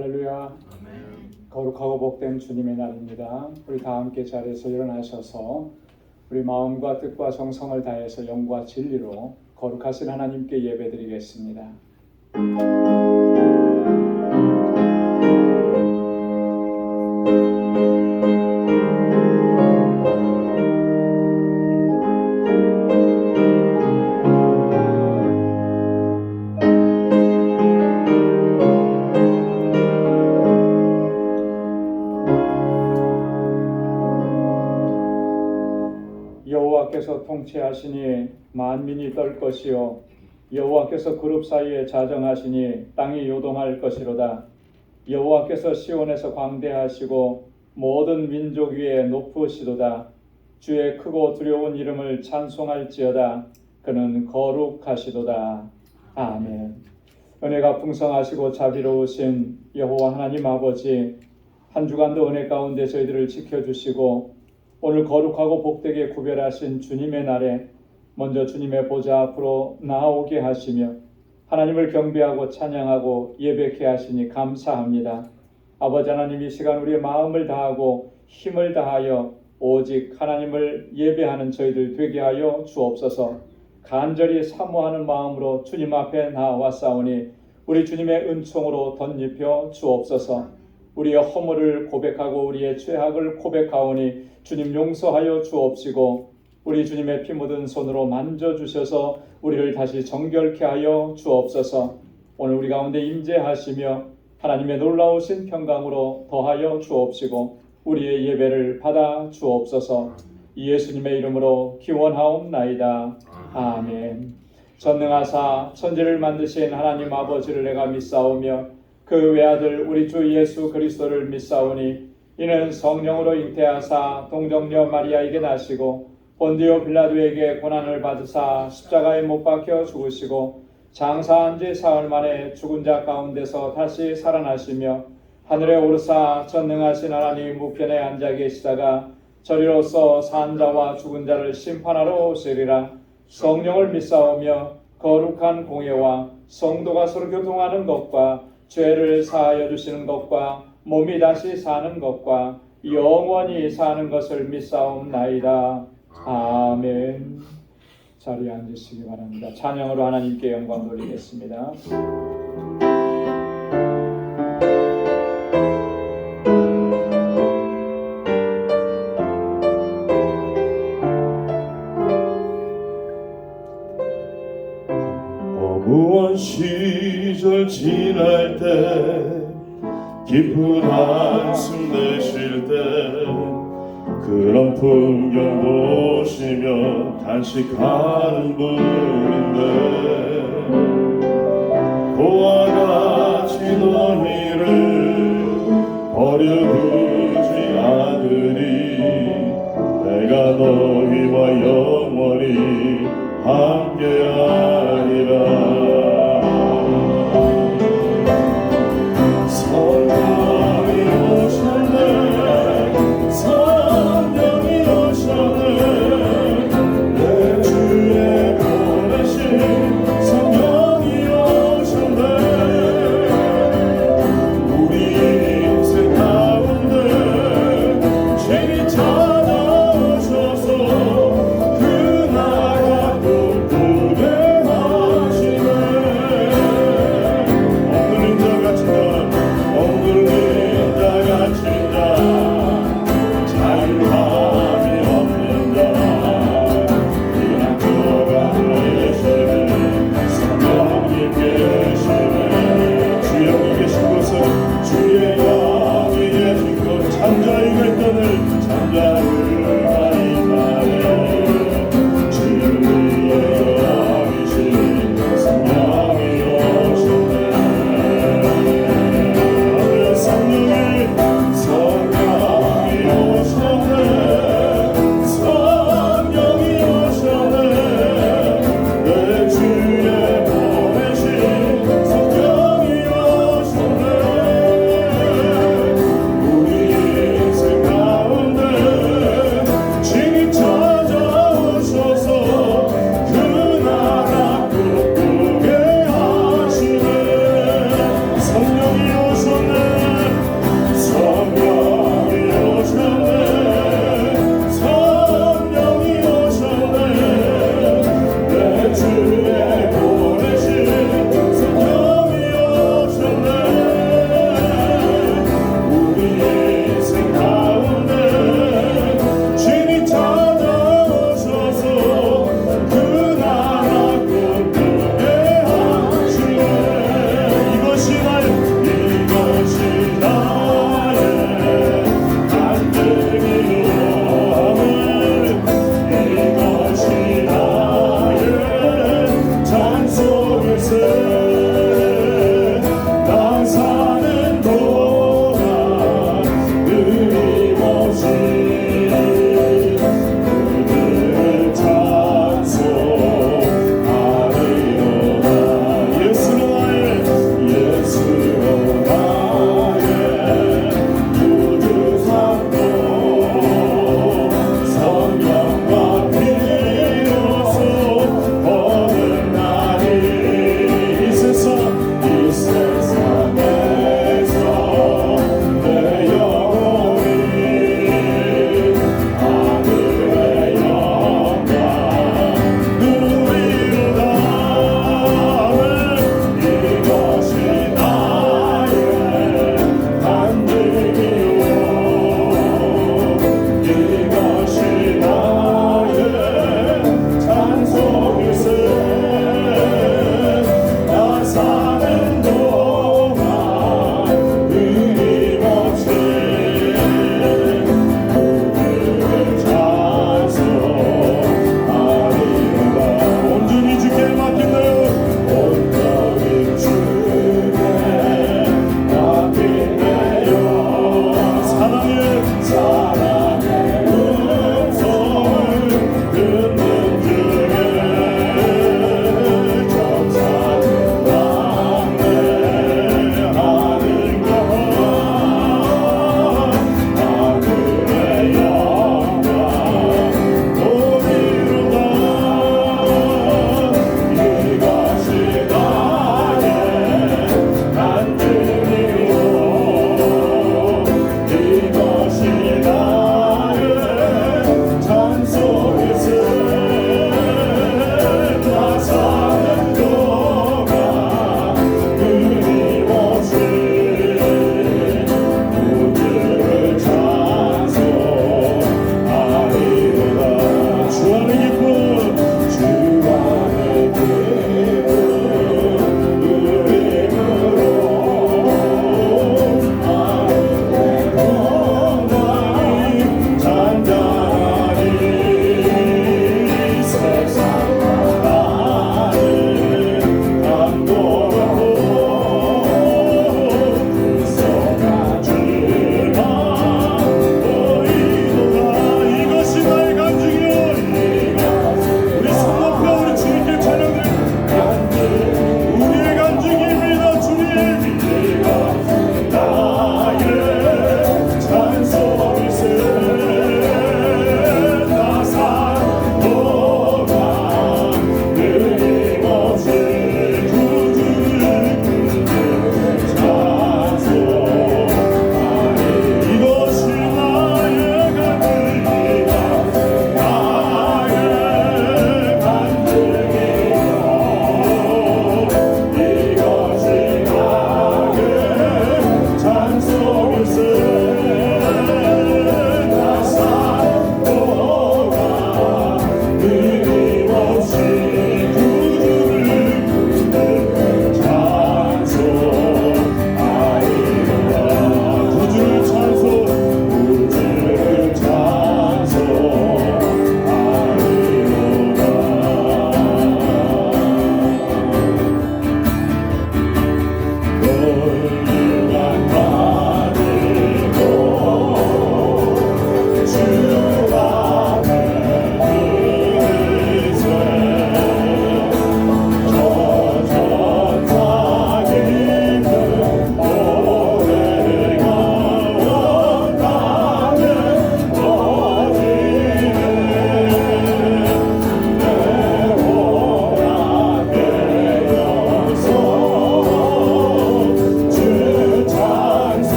할렐루야. 거룩하고 복된 주님의 날입니다. 우리 다 함께 자리에서 일어나셔서 우리 마음과 뜻과 정성을 다해서 영과 진리로 거룩하신 하나님께 예배드리겠습니다. 여호와께서 통치하시니 만민이 떨 것이요 여호와께서 그룹 사이에 자정하시니 땅이 요동할 것이로다. 여호와께서 시온에서 광대하시고 모든 민족 위에 높으시도다. 주의 크고 두려운 이름을 찬송할지어다. 그는 거룩하시도다. 아멘. 은혜가 풍성하시고 자비로우신 여호와 하나님 아버지, 한 주간도 은혜 가운데 저희들을 지켜주시고 오늘 거룩하고 복되게 구별하신 주님의 날에 먼저 주님의 보좌 앞으로 나아오게 하시며 하나님을 경배하고 찬양하고 예배케 하시니 감사합니다. 아버지 하나님, 이 시간 우리의 마음을 다하고 힘을 다하여 오직 하나님을 예배하는 저희들 되게 하여 주옵소서. 간절히 사모하는 마음으로 주님 앞에 나아왔사오니 우리 주님의 은총으로 덧입혀 주옵소서. 우리의 허물을 고백하고 우리의 죄악을 고백하오니 주님 용서하여 주옵시고 우리 주님의 피 묻은 손으로 만져주셔서 우리를 다시 정결케 하여 주옵소서. 오늘 우리 가운데 임재하시며 하나님의 놀라우신 평강으로 더하여 주옵시고 우리의 예배를 받아 주옵소서. 예수님의 이름으로 기원하옵나이다. 아멘. 전능하사 천지를 만드신 하나님 아버지를 내가 믿사오며 그 외아들 우리 주 예수 그리스도를 믿사오니 이는 성령으로 잉태하사 동정녀 마리아에게 나시고 본디오 빌라도에게 고난을 받으사 십자가에 못 박혀 죽으시고 장사한 지 사흘 만에 죽은 자 가운데서 다시 살아나시며 하늘에 오르사 전능하신 하나님 우편에 앉아 계시다가 저리로서 산 자와 죽은 자를 심판하러 오시리라. 성령을 믿사오며 거룩한 공예와 성도가 서로 교통하는 것과 죄를 사하여 주시는 것과 몸이 다시 사는 것과 영원히 사는 것을 믿사옵나이다. 아멘. 자리에 앉으시기 바랍니다. 찬양으로 하나님께 영광 돌리겠습니다. 무언 시절 지날 때 깊은 한숨 내쉴 때 그런 풍경 보시며 단식하는 분인데 그와 같이 너희를 버려두지 않으리. 내가 너희와 영원히 함께하리라. 찾아오셔서 그 나라 꿈꾸게 하시네.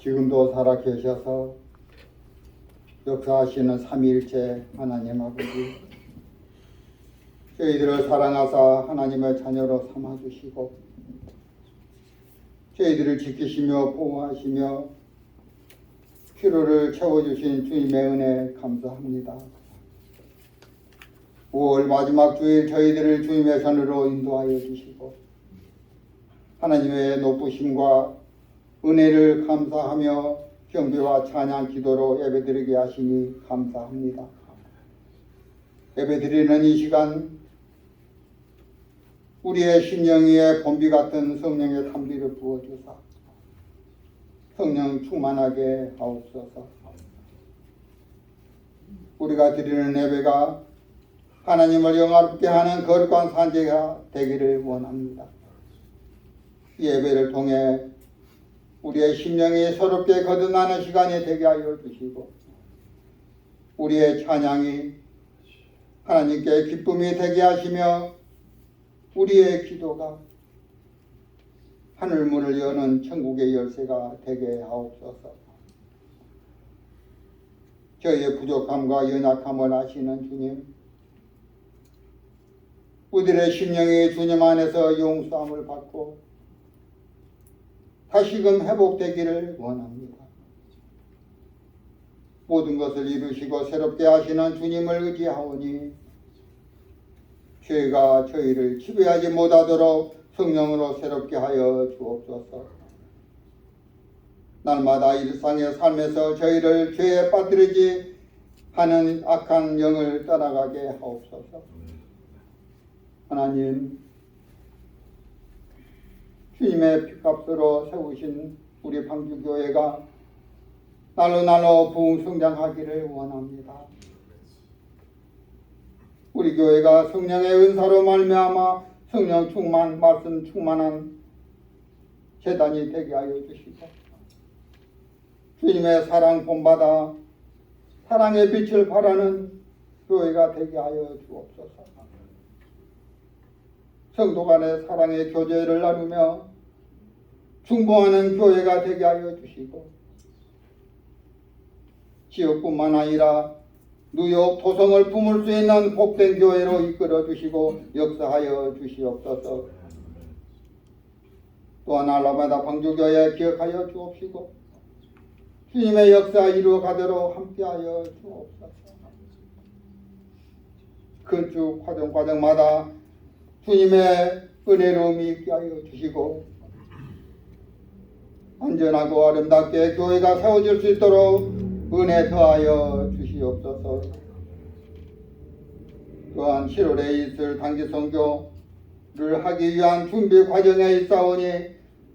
지금도 살아 계셔서 역사하시는 삼위일체 하나님 아버지, 저희들을 사랑하사 하나님의 자녀로 삼아주시고 저희들을 지키시며 보호하시며 필요를 채워주신 주님의 은혜 감사합니다. 5월 마지막 주일 저희들을 주님의 전으로 인도하여 주시고 하나님의 높으심과 은혜를 감사하며 경배와 찬양 기도로 예배드리게 하시니 감사합니다. 예배드리는 이 시간 우리의 심령 위에 봄비 같은 성령의 담비를 부어주사 성령 충만하게 하옵소서. 우리가 드리는 예배가 하나님을 영화롭게 하는 거룩한 산제가 되기를 원합니다. 이 예배를 통해 우리의 심령이 새롭게 거듭나는 시간이 되게 하여 주시고 우리의 찬양이 하나님께 기쁨이 되게 하시며 우리의 기도가 하늘문을 여는 천국의 열쇠가 되게 하옵소서. 저희의 부족함과 연약함을 아시는 주님, 우리들의 심령이 주님 안에서 용서함을 받고 다시금 회복되기를 원합니다. 모든 것을 이루시고 새롭게 하시는 주님을 의지하오니 죄가 저희를 지배하지 못하도록 성령으로 새롭게 하여 주옵소서. 날마다 일상의 삶에서 저희를 죄에 빠뜨리지 하는 악한 영을 떠나가게 하옵소서. 하나님, 주님의 피값으로 세우신 우리 방주교회가 날로 부흥 성장하기를 원합니다. 우리 교회가 성령의 은사로 말미암아 성령 충만, 말씀 충만한 재단이 되게 하여 주시고 주님의 사랑 본받아 사랑의 빛을 발하는 교회가 되게 하여 주옵소서. 성도 간의 사랑의 교제를 나누며 중보하는 교회가 되게 하여 주시고 지역뿐만 아니라 뉴욕 도성을 품을 수 있는 복된 교회로 이끌어 주시고 역사하여 주시옵소서. 또한 알라바다 방주교회 기억하여 주옵시고 주님의 역사 이루어가도록 함께하여 주옵소서. 건축 과정마다 주님의 은혜로움이 있게 하여 주시고 안전하고 아름답게 교회가 세워질 수 있도록 은혜 더하여 주시옵소서. 또한 7월에 있을 단기 선교를 하기 위한 준비 과정에 있사오니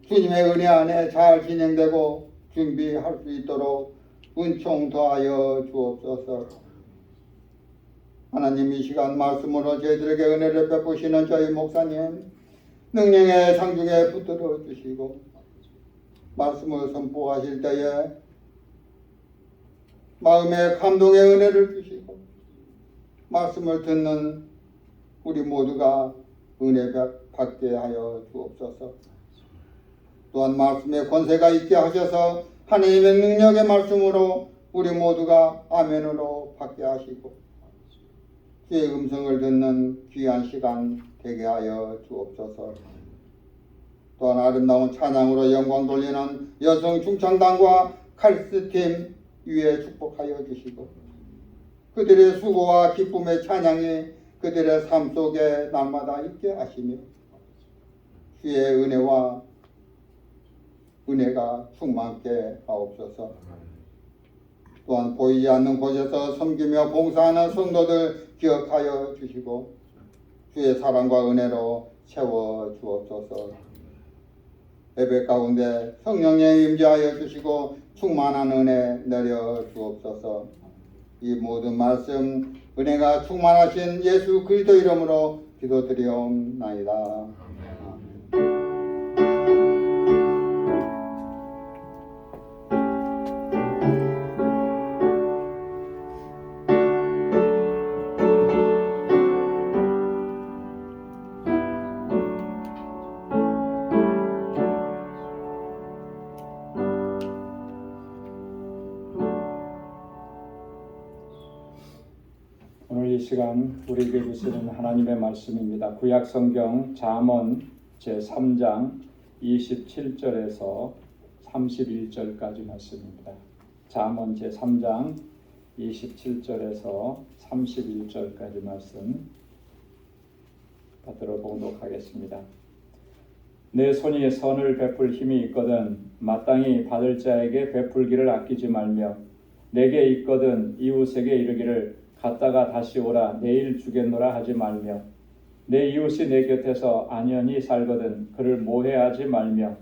주님의 은혜 안에 잘 진행되고 준비할 수 있도록 은총 더하여 주옵소서. 하나님, 이 시간 말씀으로 저희들에게 은혜를 베푸시는 저희 목사님 능력의 상중에 붙들어 주시고 말씀을 선포하실 때에 마음의 감동의 은혜를 주시고 말씀을 듣는 우리 모두가 은혜 받게 하여 주옵소서. 또한 말씀의 권세가 있게 하셔서 하나님의 능력의 말씀으로 우리 모두가 아멘으로 받게 하시고 주의 음성을 듣는 귀한 시간 되게 하여 주옵소서. 또한 아름다운 찬양으로 영광 돌리는 여성 중창단과 칼스팀 위에 축복하여 주시고 그들의 수고와 기쁨의 찬양이 그들의 삶 속에 날마다 있게 하시며 주의 은혜가 충만케 하옵소서. 또한 보이지 않는 곳에서 섬기며 봉사하는 성도들 기억하여 주시고 주의 사랑과 은혜로 채워 주옵소서. 예배 가운데 성령의 임재하여 주시고 충만한 은혜 내려 주옵소서. 이 모든 말씀 은혜가 충만하신 예수 그리스도 이름으로 기도드리옵나이다. 시간 우리에게 주시는 하나님의 말씀입니다. 구약성경 잠언 제3장 27절에서 31절까지 말씀입니다. 잠언 제3장 27절에서 31절까지 말씀 받들어 보도록 하겠습니다. 내 손이 선을 베풀 힘이 있거든 마땅히 받을 자에게 베풀기를 아끼지 말며 내게 있거든 이웃에게 이르기를 갔다가 다시 오라 내일 주겠노라 하지 말며 내 이웃이 내 곁에서 안연히 살거든 그를 모해하지 말며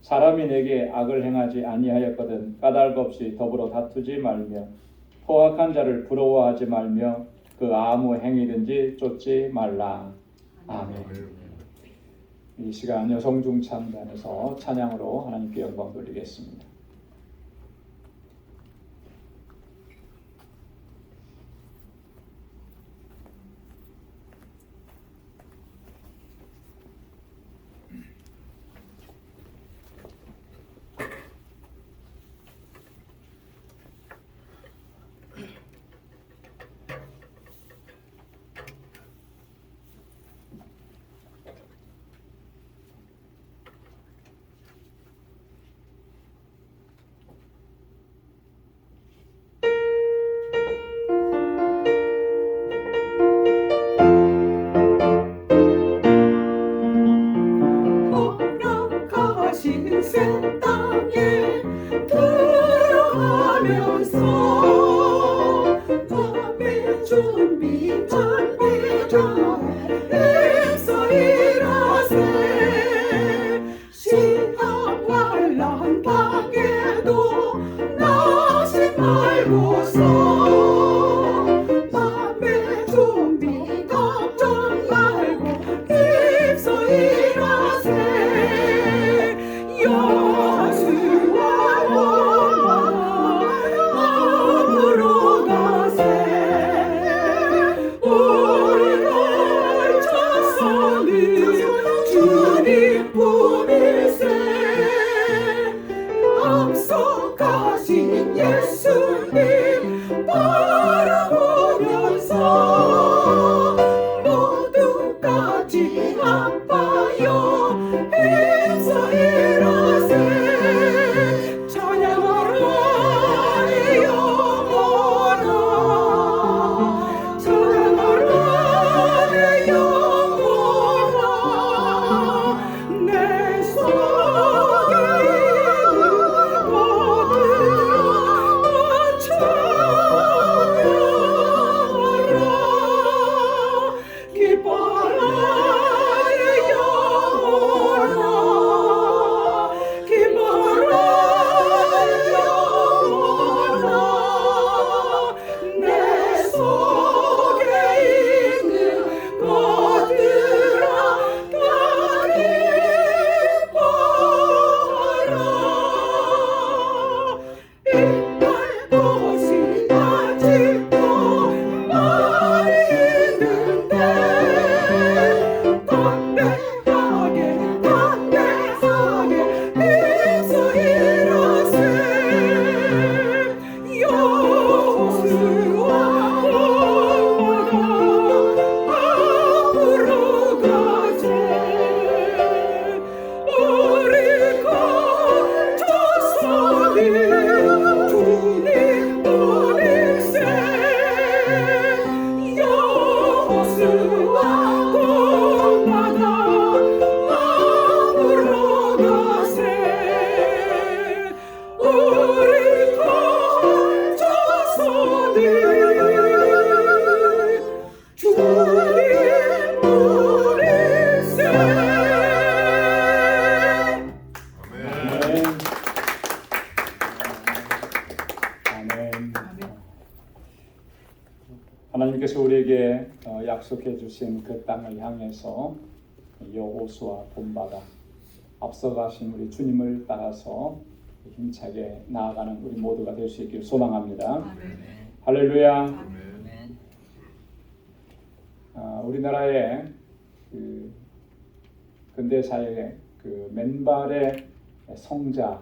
사람이 내게 악을 행하지 아니하였거든 까닭 없이 더불어 다투지 말며 포악한 자를 부러워하지 말며 그 아무 행위든지 쫓지 말라. 아멘. 이 시간 여성중창단에서 찬양으로 하나님께 영광 돌리겠습니다. 허락하신 새 땅에 들어가면서 밤의 준비 찬비자 애써 일하세 시험 환난 방에도 나지 말고서 밤의 준비 걱정 말고 힘써 일하세 여수와 앞으로 가세 우리 걸쳐서는 주님 품일세 앞서 가신 예수님 바라보면서 모두까지 아파요 힘써 일하세 찬양하라 이 영혼아 찬양하라 내 영혼아 내 속에 있는 모든 찬양하라 기뻐라 이 영혼아 기뻐라 영혼아 내 속에 있는 것들아 다 기뻐라 이날 것이 아직도 많이 있는데 담대하게 힘써 일하세 여호수아 앞으로 가세 우리 걸쳐서는 주님 뿐일세 여호수아 곳마다 앞으로 가세 우리 걸쳐서는 주님 뿐일세 아멘. 하나님께서 우리에게 약속해 주신 그 땅을 향해서 여호수아 본받아 앞서가신 우리 주님을 따라서 힘차게 나아가는 우리 모두가 될 수 있기를 소망합니다. 할렐루야. 우리나라의 그 근대사의 그 맨발의 성자,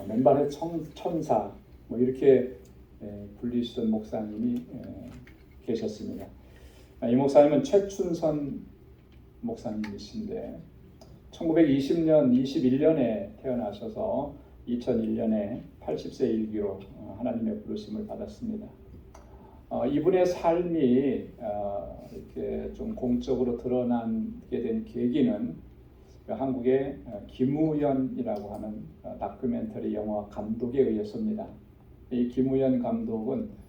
맨발의 천사 뭐 이렇게 불리시던 목사님이 계셨습니다. 이 목사님은 최춘선 목사님이신데 1920년, 21년에 태어나셔서 2001년에 80세 일기로 하나님의 부르심을 받았습니다. 이분의 삶이 이렇게 좀 공적으로 드러나게 된 계기는 한국의 김우연이라고 하는 다큐멘터리 영화 감독에 의해서입니다. 이 김우연 감독은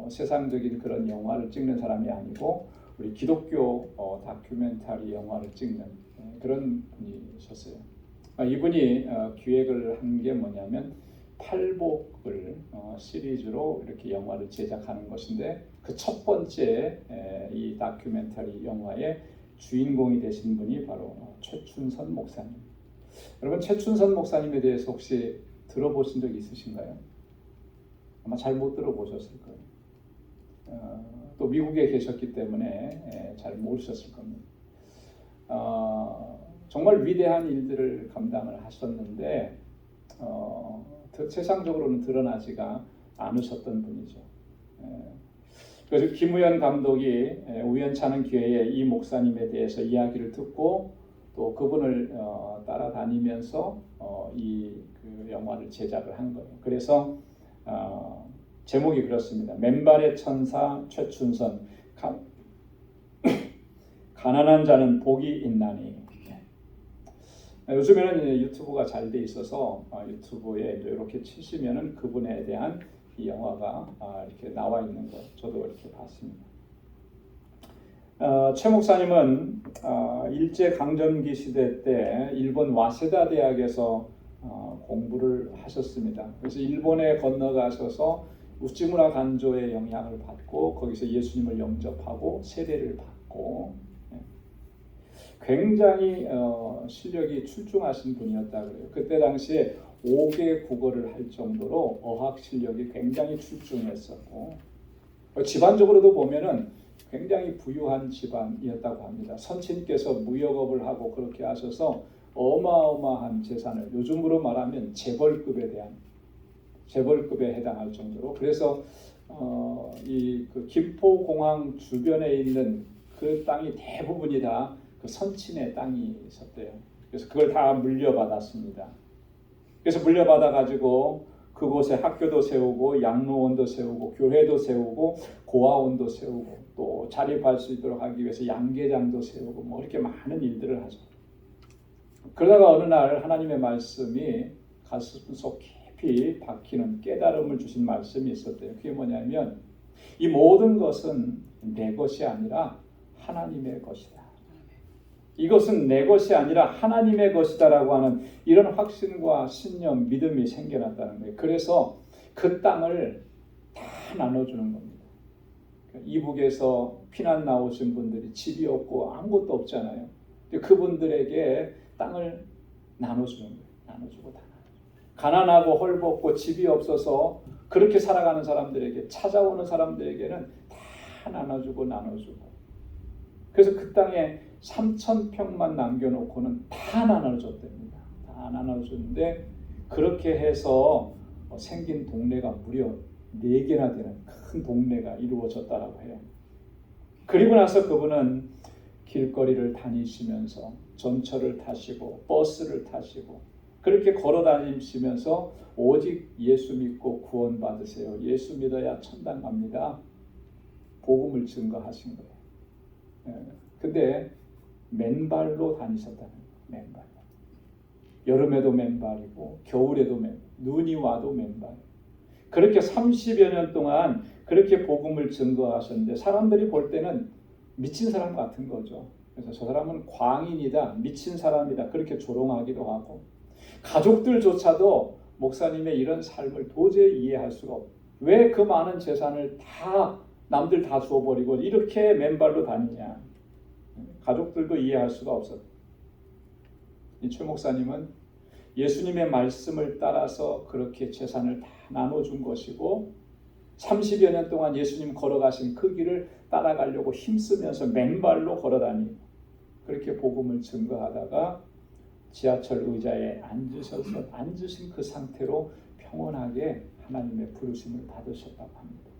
세상적인 그런 영화를 찍는 사람이 아니고 우리 기독교 다큐멘터리 영화를 찍는 그런 분이셨어요. 이분이 기획을 한 게 뭐냐면 팔복을 시리즈로 이렇게 영화를 제작하는 것인데 그 첫 번째 이 다큐멘터리 영화의 주인공이 되신 분이 바로 최춘선 목사님. 여러분 최춘선 목사님에 대해서 혹시 들어보신 적 있으신가요? 아마 잘 못 들어보셨을 거예요. 또 미국에 계셨기 때문에 잘 모르셨을 겁니다. 정말 위대한 일들을 감당을 하셨는데 세상적으로는 드러나지가 않으셨던 분이죠. 그래서 김우연 감독이 우연찮은 기회에 이 목사님에 대해서 이야기를 듣고 또 그분을 따라다니면서 그 영화를 제작을 한 거예요. 그래서 제목이 그렇습니다. 맨발의 천사 최춘선 가난한 자는 복이 있나니. 요즘에는 유튜브가 잘 돼 있어서 유튜브에 이렇게 치시면은 그분에 대한 이 영화가 이렇게 나와 있는 거 저도 이렇게 봤습니다. 최 목사님은 일제 강점기 시대 때 일본 와세다 대학에서 공부를 하셨습니다. 그래서 일본에 건너가셔서 우찌무라 간조의 영향을 받고 거기서 예수님을 영접하고 세례를 받고 굉장히 실력이 출중하신 분이었다 그래요. 그때 당시에 5개 국어를 할 정도로 어학 실력이 굉장히 출중했었고 집안적으로도 보면은 굉장히 부유한 집안이었다고 합니다. 선친께서 무역업을 하고 그렇게 하셔서 어마어마한 재산을 요즘으로 말하면 재벌급에 해당할 정도로 그래서 그 김포공항 주변에 있는 그 땅이 대부분이 다 그 선친의 땅이 있었대요. 그래서 그걸 다 물려받았습니다. 그래서 물려받아 가지고 그곳에 학교도 세우고 양로원도 세우고 교회도 세우고 고아원도 세우고 또 자립할 수 있도록 하기 위해서 양계장도 세우고 뭐 이렇게 많은 일들을 하죠. 그러다가 어느 날 하나님의 말씀이 가슴속 깊이 박히는 깨달음을 주신 말씀이 있었대요. 그게 뭐냐면 이 모든 것은 내 것이 아니라 하나님의 것이다. 이것은 내 것이 아니라 하나님의 것이다라고 하는 이런 확신과 신념, 믿음이 생겨났다는 거예요. 그래서 그 땅을 다 나눠주는 겁니다. 이북에서 피난 나오신 분들이 집이 없고 아무것도 없잖아요. 그분들에게 땅을 나눠주는 거예요. 나눠주고 다 나눠주고. 가난하고 헐벗고 집이 없어서 그렇게 살아가는 사람들에게 찾아오는 사람들에게는 다 나눠주고. 그래서 그 땅에 3,000평만 남겨놓고는 다 나눠줬답니다. 다 나눠줬는데 그렇게 해서 생긴 동네가 무려 4개나 되는 큰 동네가 이루어졌다라고 해요. 그리고 나서 그분은 길거리를 다니시면서 전철을 타시고 버스를 타시고 그렇게 걸어 다니시면서 오직 예수 믿고 구원 받으세요. 예수 믿어야 천당 갑니다. 복음을 증거하신 거예요. 근데 맨발로 다니셨다는 거예요. 맨발. 여름에도 맨발이고 겨울에도 맨발. 눈이 와도 맨발. 그렇게 30여 년 동안 그렇게 복음을 증거하셨는데 사람들이 볼 때는 미친 사람 같은 거죠. 그래서 저 사람은 광인이다, 미친 사람이다 그렇게 조롱하기도 하고 가족들조차도 목사님의 이런 삶을 도저히 이해할 수가 없어요. 왜 그 많은 재산을 다 남들 다 주워버리고 이렇게 맨발로 다니냐. 가족들도 이해할 수가 없었어요. 이 최 목사님은 예수님의 말씀을 따라서 그렇게 재산을 다 나눠준 것이고 30여 년 동안 예수님 걸어가신 그 길을 따라가려고 힘쓰면서 맨발로 걸어다니고 그렇게 복음을 증거하다가 지하철 의자에 앉으신 그 상태로 평온하게 하나님의 부르심을 받으셨다고 합니다.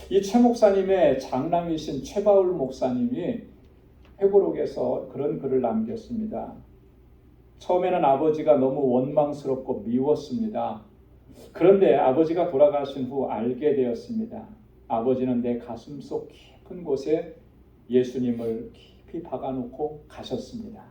이 최 목사님의 장남이신 최바울 목사님이 회고록에서 그런 글을 남겼습니다. 처음에는 아버지가 너무 원망스럽고 미웠습니다. 그런데 아버지가 돌아가신 후 알게 되었습니다. 아버지는 내 가슴속 깊은 곳에 예수님을 깊이 박아놓고 가셨습니다.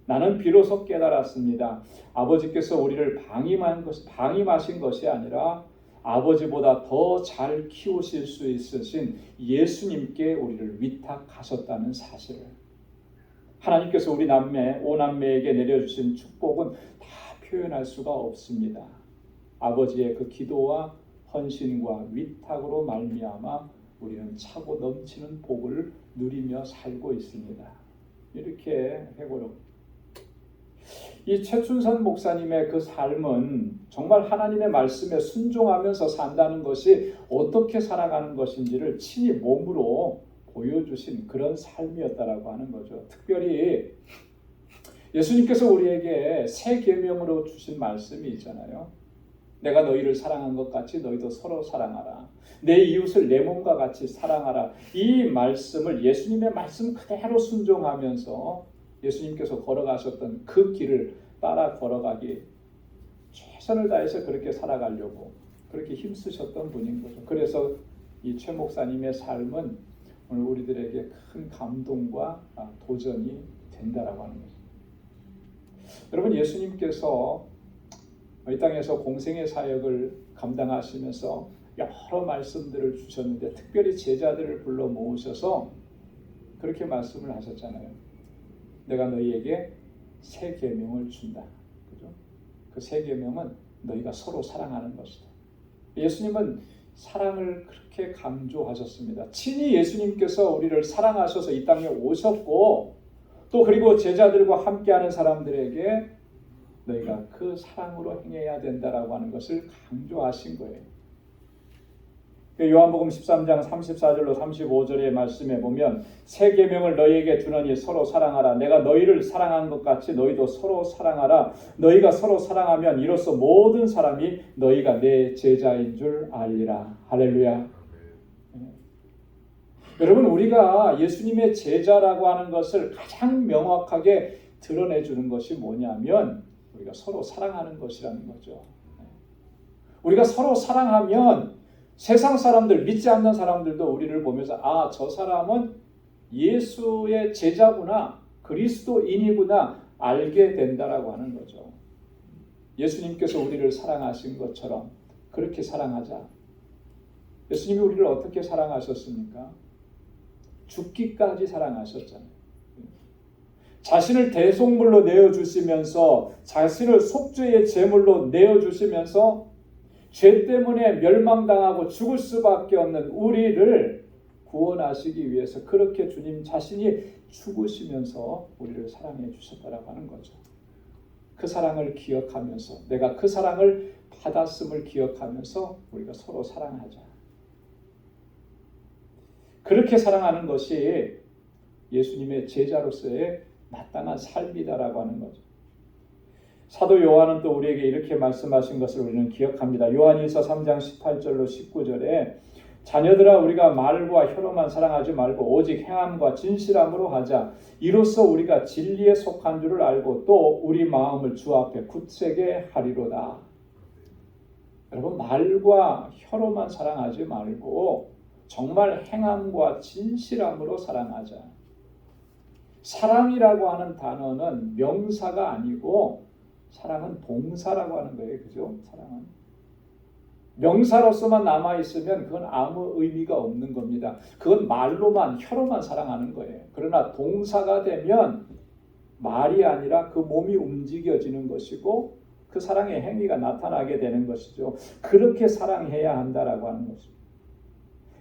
나는 비로소 깨달았습니다. 아버지께서 우리를 방임하신 것이 아니라 아버지보다 더 잘 키우실 수 있으신 예수님께 우리를 위탁하셨다는 사실을. 하나님께서 우리 오남매에게 내려주신 축복은 다 표현할 수가 없습니다. 아버지의 그 기도와 헌신과 위탁으로 말미암아 우리는 차고 넘치는 복을 누리며 살고 있습니다. 이렇게 회고록. 이 최춘선 목사님의 그 삶은 정말 하나님의 말씀에 순종하면서 산다는 것이 어떻게 살아가는 것인지를 친히 몸으로 보여주신 그런 삶이었다라고 하는 거죠. 특별히 예수님께서 우리에게 새 계명으로 주신 말씀이 있잖아요. 내가 너희를 사랑한 것 같이 너희도 서로 사랑하라. 내 이웃을 내 몸과 같이 사랑하라. 이 말씀을 예수님의 말씀 그대로 순종하면서 예수님께서 걸어가셨던 그 길을 따라 걸어가기 최선을 다해서 그렇게 살아가려고 그렇게 힘쓰셨던 분인 거죠. 그래서 이 최 목사님의 삶은 오늘 우리들에게 큰 감동과 도전이 된다라고 하는 거죠. 여러분, 예수님께서 이 땅에서 공생의 사역을 감당하시면서 여러 말씀들을 주셨는데 특별히 제자들을 불러 모으셔서 그렇게 말씀을 하셨잖아요. 내가 너희에게 새 계명을 준다. 그죠? 그 새 계명은 너희가 서로 사랑하는 것이다. 예수님은 사랑을 그렇게 강조하셨습니다. 친히 예수님께서 우리를 사랑하셔서 이 땅에 오셨고 또 그리고 제자들과 함께하는 사람들에게 너희가 그 사랑으로 행해야 된다라고 하는 것을 강조하신 거예요. 요한복음 13장 34절로 35절의 말씀에 보면 새 계명을 너희에게 주노니 서로 사랑하라. 내가 너희를 사랑한 것 같이 너희도 서로 사랑하라. 너희가 서로 사랑하면 이로써 모든 사람이 너희가 내 제자인 줄 알리라. 할렐루야. 여러분, 우리가 예수님의 제자라고 하는 것을 가장 명확하게 드러내주는 것이 뭐냐면 우리가 서로 사랑하는 것이라는 거죠. 우리가 서로 사랑하면 세상 사람들, 믿지 않는 사람들도 우리를 보면서 아, 저 사람은 예수의 제자구나, 그리스도인이구나 알게 된다라고 하는 거죠. 예수님께서 우리를 사랑하신 것처럼 그렇게 사랑하자. 예수님이 우리를 어떻게 사랑하셨습니까? 죽기까지 사랑하셨잖아요. 자신을 대속물로 내어주시면서 자신을 속죄의 제물로 내어주시면서 죄 때문에 멸망당하고 죽을 수밖에 없는 우리를 구원하시기 위해서 그렇게 주님 자신이 죽으시면서 우리를 사랑해 주셨다라고 하는 거죠. 그 사랑을 기억하면서 내가 그 사랑을 받았음을 기억하면서 우리가 서로 사랑하자. 그렇게 사랑하는 것이 예수님의 제자로서의 마땅한 삶이다라고 하는 거죠. 사도 요한은 또 우리에게 이렇게 말씀하신 것을 우리는 기억합니다. 요한일서 3장 18절로 19절에 자녀들아 우리가 말과 혀로만 사랑하지 말고 오직 행함과 진실함으로 하자. 이로써 우리가 진리에 속한 줄을 알고 또 우리 마음을 주 앞에 굳세게 하리로다. 여러분, 말과 혀로만 사랑하지 말고 정말 행함과 진실함으로 사랑하자. 사랑이라고 하는 단어는 명사가 아니고 사랑은 동사라고 하는 거예요. 그죠? 사랑은. 명사로서만 남아있으면 그건 아무 의미가 없는 겁니다. 그건 말로만, 혀로만 사랑하는 거예요. 그러나 동사가 되면 말이 아니라 그 몸이 움직여지는 것이고 그 사랑의 행위가 나타나게 되는 것이죠. 그렇게 사랑해야 한다라고 하는 것입니다.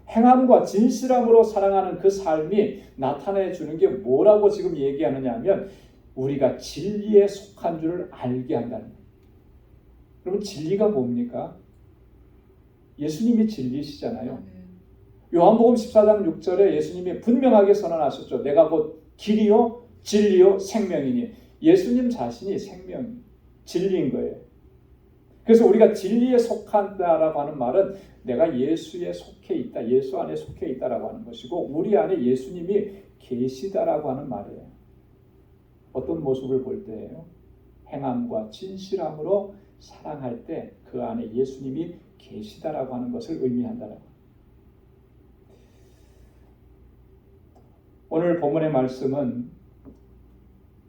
행함과 진실함으로 사랑하는 그 삶이 나타내 주는 게 뭐라고 지금 얘기하느냐 하면 우리가 진리에 속한 줄을 알게 한다는 거예요. 여러분, 진리가 뭡니까? 예수님이 진리시잖아요. 요한복음 14장 6절에 예수님이 분명하게 선언하셨죠. 내가 곧 길이요 진리요 생명이니. 예수님 자신이 생명, 진리인 거예요. 그래서 우리가 진리에 속한다라고 하는 말은 내가 예수에 속 속해 있다, 예수 안에 속해 있다라고 하는 것이고 우리 안에 예수님이 계시다라고 하는 말이에요. 어떤 모습을 볼 때예요? 행함과 진실함으로 사랑할 때 그 안에 예수님이 계시다라고 하는 것을 의미한다라고. 오늘 본문의 말씀은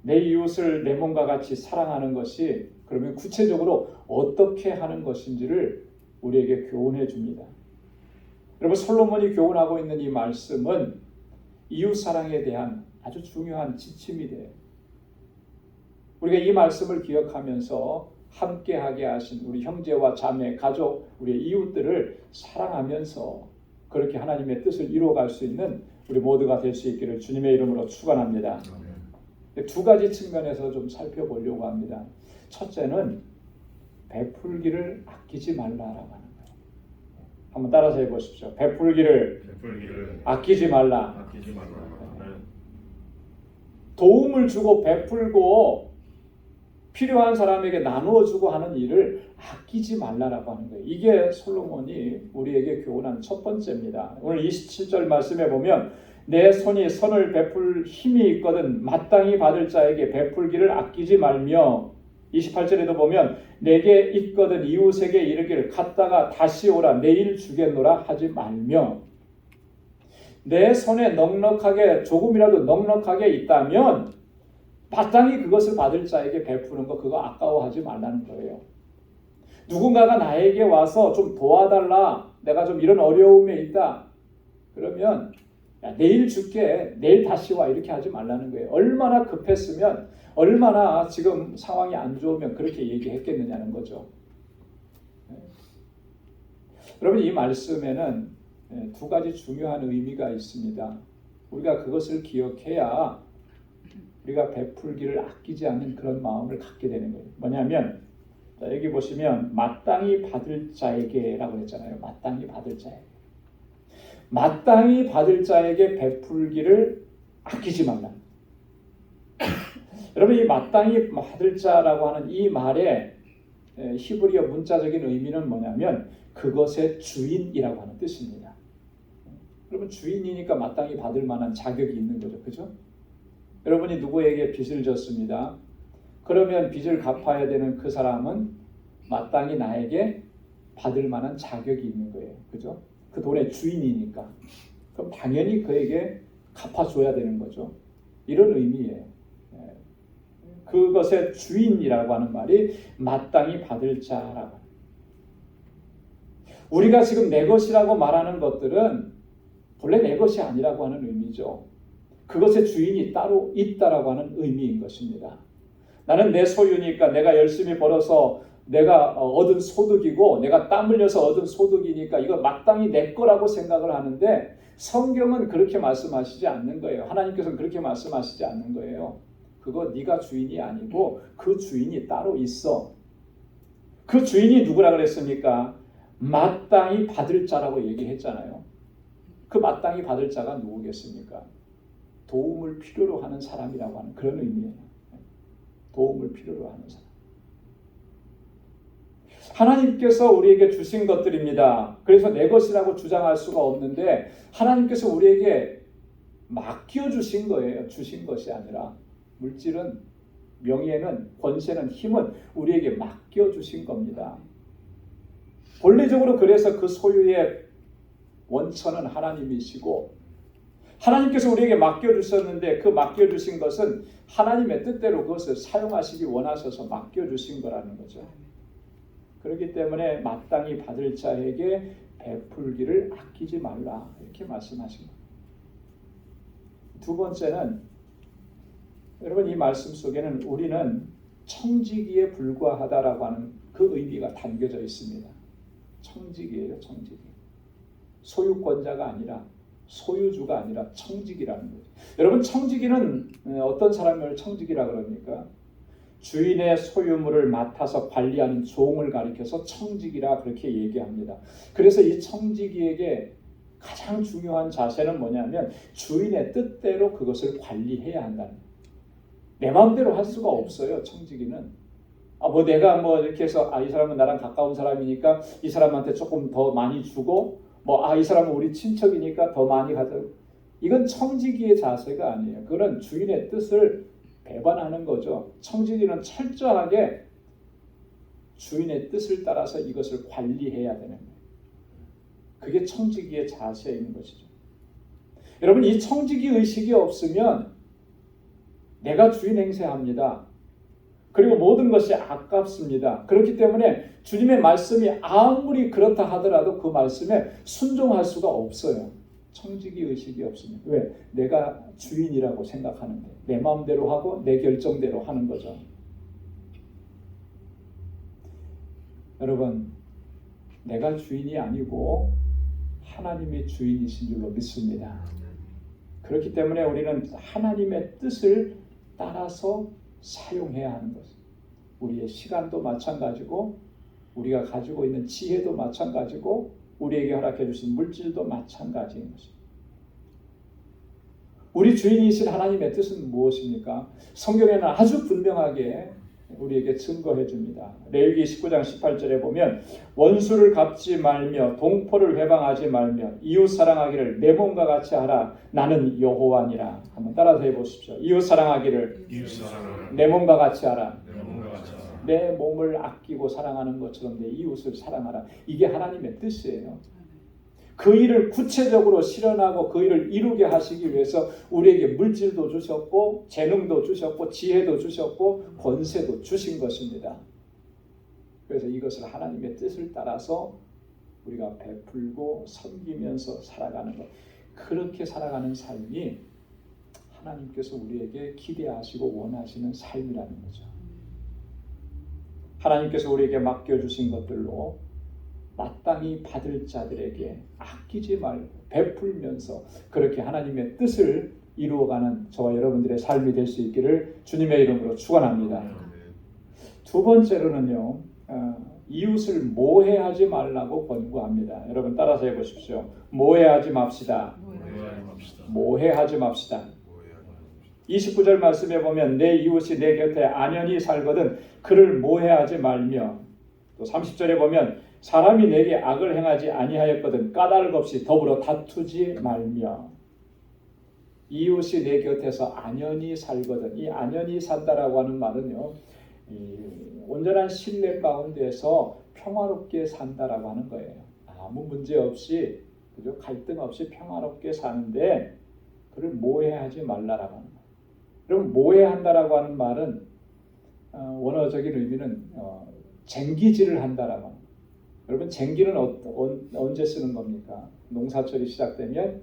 내 이웃을 내 몸과 같이 사랑하는 것이 그러면 구체적으로 어떻게 하는 것인지를 우리에게 교훈해 줍니다. 여러분, 솔로몬이 교훈하고 있는 이 말씀은 이웃 사랑에 대한 아주 중요한 지침이 돼요. 우리가 이 말씀을 기억하면서 함께하게 하신 우리 형제와 자매, 가족, 우리의 이웃들을 사랑하면서 그렇게 하나님의 뜻을 이루어갈 수 있는 우리 모두가 될 수 있기를 주님의 이름으로 축원합니다. 두 가지 측면에서 좀 살펴보려고 합니다. 첫째는 베풀기를 아끼지 말라라고 하는 거예요. 한번 따라서 해보십시오. 베풀기를 아끼지 말라. 도움을 주고 베풀고 필요한 사람에게 나누어 주고 하는 일을 아끼지 말라라고 하는 거예요. 이게 솔로몬이 우리에게 교훈한 첫 번째입니다. 오늘 27절 말씀에 보면 내 손이 선을 베풀 힘이 있거든 마땅히 받을 자에게 베풀기를 아끼지 말며 28절에도 보면 내게 있거든 이웃에게 이르기를 갔다가 다시 오라 내일 주겠노라 하지 말며 내 손에 넉넉하게 조금이라도 넉넉하게 있다면 마땅히 그것을 받을 자에게 베푸는 거 그거 아까워하지 말라는 거예요. 누군가가 나에게 와서 좀 도와달라 내가 좀 이런 어려움에 있다 그러면 야, 내일 줄게 내일 다시 와 이렇게 하지 말라는 거예요. 얼마나 급했으면 얼마나 지금 상황이 안 좋으면 그렇게 얘기했겠느냐는 거죠. 여러분 이 말씀에는 두 가지 중요한 의미가 있습니다. 우리가 그것을 기억해야 우리가 베풀기를 아끼지 않는 그런 마음을 갖게 되는 거예요. 뭐냐면 자, 여기 보시면 마땅히 받을 자에게라고 했잖아요. 마땅히 받을 자에게. 마땅히 받을 자에게 베풀기를 아끼지 말라. 여러분 이 마땅히 받을 자라고 하는 이 말의 히브리어 문자적인 의미는 뭐냐면 그것의 주인이라고 하는 뜻입니다. 여러분 주인이니까 마땅히 받을 만한 자격이 있는 거죠. 그죠? 여러분이 누구에게 빚을 졌습니다. 그러면 빚을 갚아야 되는 그 사람은 마땅히 나에게 받을 만한 자격이 있는 거예요. 그죠? 그 돈의 주인이니까. 그럼 당연히 그에게 갚아줘야 되는 거죠. 이런 의미예요. 그것의 주인이라고 하는 말이 마땅히 받을 자라고. 우리가 지금 내 것이라고 말하는 것들은 본래 내 것이 아니라고 하는 의미죠. 그것의 주인이 따로 있다라고 하는 의미인 것입니다. 나는 내 소유니까 내가 열심히 벌어서 내가 얻은 소득이고 내가 땀 흘려서 얻은 소득이니까 이거 마땅히 내 거라고 생각을 하는데 성경은 그렇게 말씀하시지 않는 거예요. 하나님께서는 그렇게 말씀하시지 않는 거예요. 그거 네가 주인이 아니고 그 주인이 따로 있어. 그 주인이 누구라 그랬습니까? 마땅히 받을 자라고 얘기했잖아요. 그 마땅히 받을 자가 누구겠습니까? 도움을 필요로 하는 사람이라고 하는 그런 의미예요. 도움을 필요로 하는 사람. 하나님께서 우리에게 주신 것들입니다. 그래서 내 것이라고 주장할 수가 없는데 하나님께서 우리에게 맡겨주신 거예요. 주신 것이 아니라 물질은 명예는 권세는 힘은 우리에게 맡겨주신 겁니다. 본래적으로 그래서 그 소유의 원천은 하나님이시고 하나님께서 우리에게 맡겨주셨는데 그 맡겨주신 것은 하나님의 뜻대로 그것을 사용하시기 원하셔서 맡겨주신 거라는 거죠. 그렇기 때문에 마땅히 받을 자에게 베풀기를 아끼지 말라 이렇게 말씀하신 거예요. 두 번째는 여러분 이 말씀 속에는 우리는 청지기에 불과하다라고 하는 그 의미가 담겨져 있습니다. 청지기예요. 청지기. 소유권자가 아니라 소유주가 아니라 청지기라는 거죠. 여러분 청지기는 어떤 사람을 청지기라 그럽니까? 주인의 소유물을 맡아서 관리하는 종을 가리켜서 청지기라 그렇게 얘기합니다. 그래서 이 청지기에게 가장 중요한 자세는 뭐냐면 주인의 뜻대로 그것을 관리해야 한다는 거예요. 내 마음대로 할 수가 없어요. 청지기는. 내가 이렇게 해서 이 사람은 나랑 가까운 사람이니까 이 사람한테 조금 더 많이 주고 이 사람은 우리 친척이니까 더 많이 가져. 이건 청지기의 자세가 아니에요. 그건 주인의 뜻을 배반하는 거죠. 청지기는 철저하게 주인의 뜻을 따라서 이것을 관리해야 되는 거예요. 그게 청지기의 자세인 것이죠. 여러분, 이 청지기 의식이 없으면 내가 주인 행세합니다. 그리고 모든 것이 아깝습니다. 그렇기 때문에 주님의 말씀이 아무리 그렇다 하더라도 그 말씀에 순종할 수가 없어요. 청지기 의식이 없으면. 왜? 내가 주인이라고 생각하는데 내 마음대로 하고 내 결정대로 하는 거죠. 여러분, 내가 주인이 아니고 하나님이 주인이신 줄로 믿습니다. 그렇기 때문에 우리는 하나님의 뜻을 따라서 사용해야 하는 것입니다. 우리의 시간도 마찬가지고 우리가 가지고 있는 지혜도 마찬가지고 우리에게 허락해 주신 물질도 마찬가지인 것입니다. 우리 주인이신 하나님의 뜻은 무엇입니까? 성경에는 아주 분명하게 우리에게 증거해 줍니다. 레위기 19장 18절에 보면 원수를 갚지 말며 동포를 회방하지 말며 이웃 사랑하기를 내 몸과 같이 하라. 나는 여호와니라. 한번 따라서 해보십시오. 이웃 사랑하기를 내 몸과 같이 하라. 내 몸을 아끼고 사랑하는 것처럼 내 이웃을 사랑하라. 이게 하나님의 뜻이에요. 그 일을 구체적으로 실현하고 그 일을 이루게 하시기 위해서 우리에게 물질도 주셨고 재능도 주셨고 지혜도 주셨고 권세도 주신 것입니다. 그래서 이것을 하나님의 뜻을 따라서 우리가 베풀고 섬기면서 살아가는 것, 그렇게 살아가는 삶이 하나님께서 우리에게 기대하시고 원하시는 삶이라는 거죠. 하나님께서 우리에게 맡겨주신 것들로 마땅히 받을 자들에게 아끼지 말고 베풀면서 그렇게 하나님의 뜻을 이루어가는 저와 여러분들의 삶이 될 수 있기를 주님의 이름으로 축원합니다. 두 번째로는요, 이웃을 모해하지 말라고 권고합니다. 여러분 따라서 해보십시오. 모해하지 맙시다. 모해하지 맙시다. 29절 말씀에 보면 내 이웃이 내 곁에 안연히 살거든 그를 모해하지 말며, 또 30절에 보면 사람이 내게 악을 행하지 아니하였거든 까닭 없이 더불어 다투지 말며. 이웃이 내 곁에서 안연히 살거든. 이 안연히 산다라고 하는 말은요, 온전한 신뢰 가운데서 평화롭게 산다라고 하는 거예요. 아무 문제 없이, 그죠? 갈등 없이 평화롭게 사는데 그를 모해하지 말라라고 하는 거예요. 그럼 모해한다라고 하는 말은 원어적인 의미는 쟁기질을 한다라고 합니다. 여러분, 쟁기는 언제 쓰는 겁니까? 농사철이 시작되면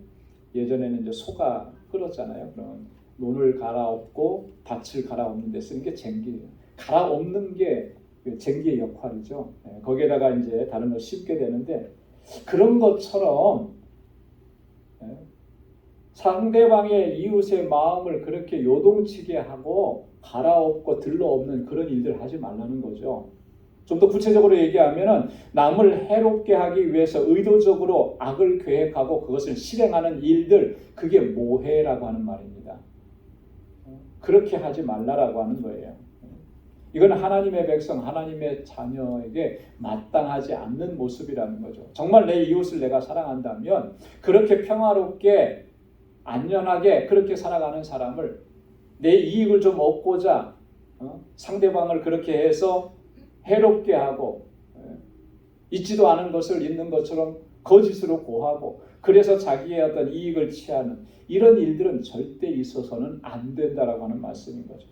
예전에는 이제 소가 끓었잖아요. 그럼 논을 갈아엎고 밭을 갈아엎는 데 쓰는 게 쟁기예요. 갈아엎는 게 쟁기의 역할이죠. 거기에다가 이제 다른 걸 씹게 되는데, 그런 것처럼 상대방의 이웃의 마음을 그렇게 요동치게 하고 갈아엎고 들러엎는 그런 일들 하지 말라는 거죠. 좀 더 구체적으로 얘기하면은 남을 해롭게 하기 위해서 의도적으로 악을 계획하고 그것을 실행하는 일들, 그게 모해라고 하는 말입니다. 그렇게 하지 말라라고 하는 거예요. 이건 하나님의 백성, 하나님의 자녀에게 마땅하지 않는 모습이라는 거죠. 정말 내 이웃을 내가 사랑한다면 그렇게 평화롭게 안전하게 그렇게 살아가는 사람을, 내 이익을 좀 얻고자 상대방을 그렇게 해서 해롭게 하고 있지도 않은 것을 있는 것처럼 거짓으로 고하고 그래서 자기의 어떤 이익을 취하는 이런 일들은 절대 있어서는 안 된다라고 하는 말씀인 거죠.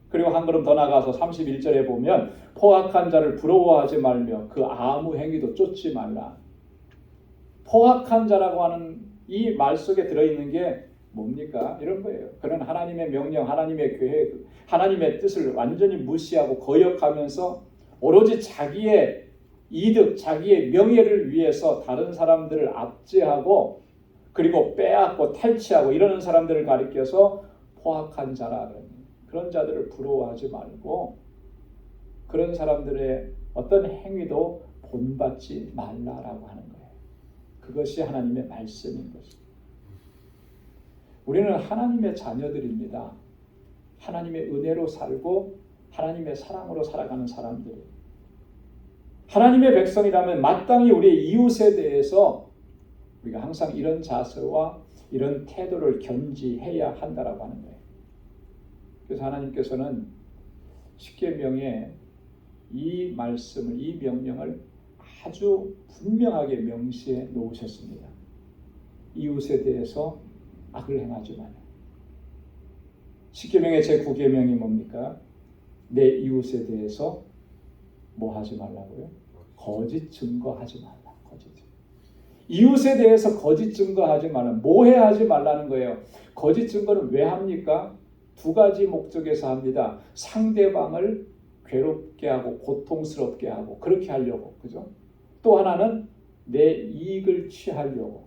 그리고 한 걸음 더 나가서 31절에 보면 포악한 자를 부러워하지 말며 그 아무 행위도 쫓지 말라. 포악한 자라고 하는 이 말 속에 들어있는 게 뭡니까? 이런 거예요. 그는 하나님의 명령, 하나님의 계획, 하나님의 뜻을 완전히 무시하고 거역하면서 오로지 자기의 이득, 자기의 명예를 위해서 다른 사람들을 압제하고 그리고 빼앗고 탈취하고 이러는 사람들을 가리켜서 포악한 자라. 그런 자들을 부러워하지 말고 그런 사람들의 어떤 행위도 본받지 말라라고 하는 거예요. 그것이 하나님의 말씀인 것입니다. 우리는 하나님의 자녀들입니다. 하나님의 은혜로 살고 하나님의 사랑으로 살아가는 사람들이에요. 하나님의 백성이라면 마땅히 우리의 이웃에 대해서 우리가 항상 이런 자세와 이런 태도를 견지해야 한다라고 하는 거예요. 그래서 하나님께서는 십계명에 이 말씀을, 이 명령을 아주 분명하게 명시해 놓으셨습니다. 이웃에 대해서 악을 행하지 마라. 십계명의 제9계명이 뭡니까? 내 이웃에 대해서 뭐 하지 말라고요? 거짓 증거하지 말라. 거짓 증거. 이웃에 대해서 거짓 증거하지 말라. 모해하지 말라는 거예요. 거짓 증거는 왜 합니까? 두 가지 목적에서 합니다. 상대방을 괴롭게 하고 고통스럽게 하고 그렇게 하려고. 그죠? 또 하나는 내 이익을 취하려고.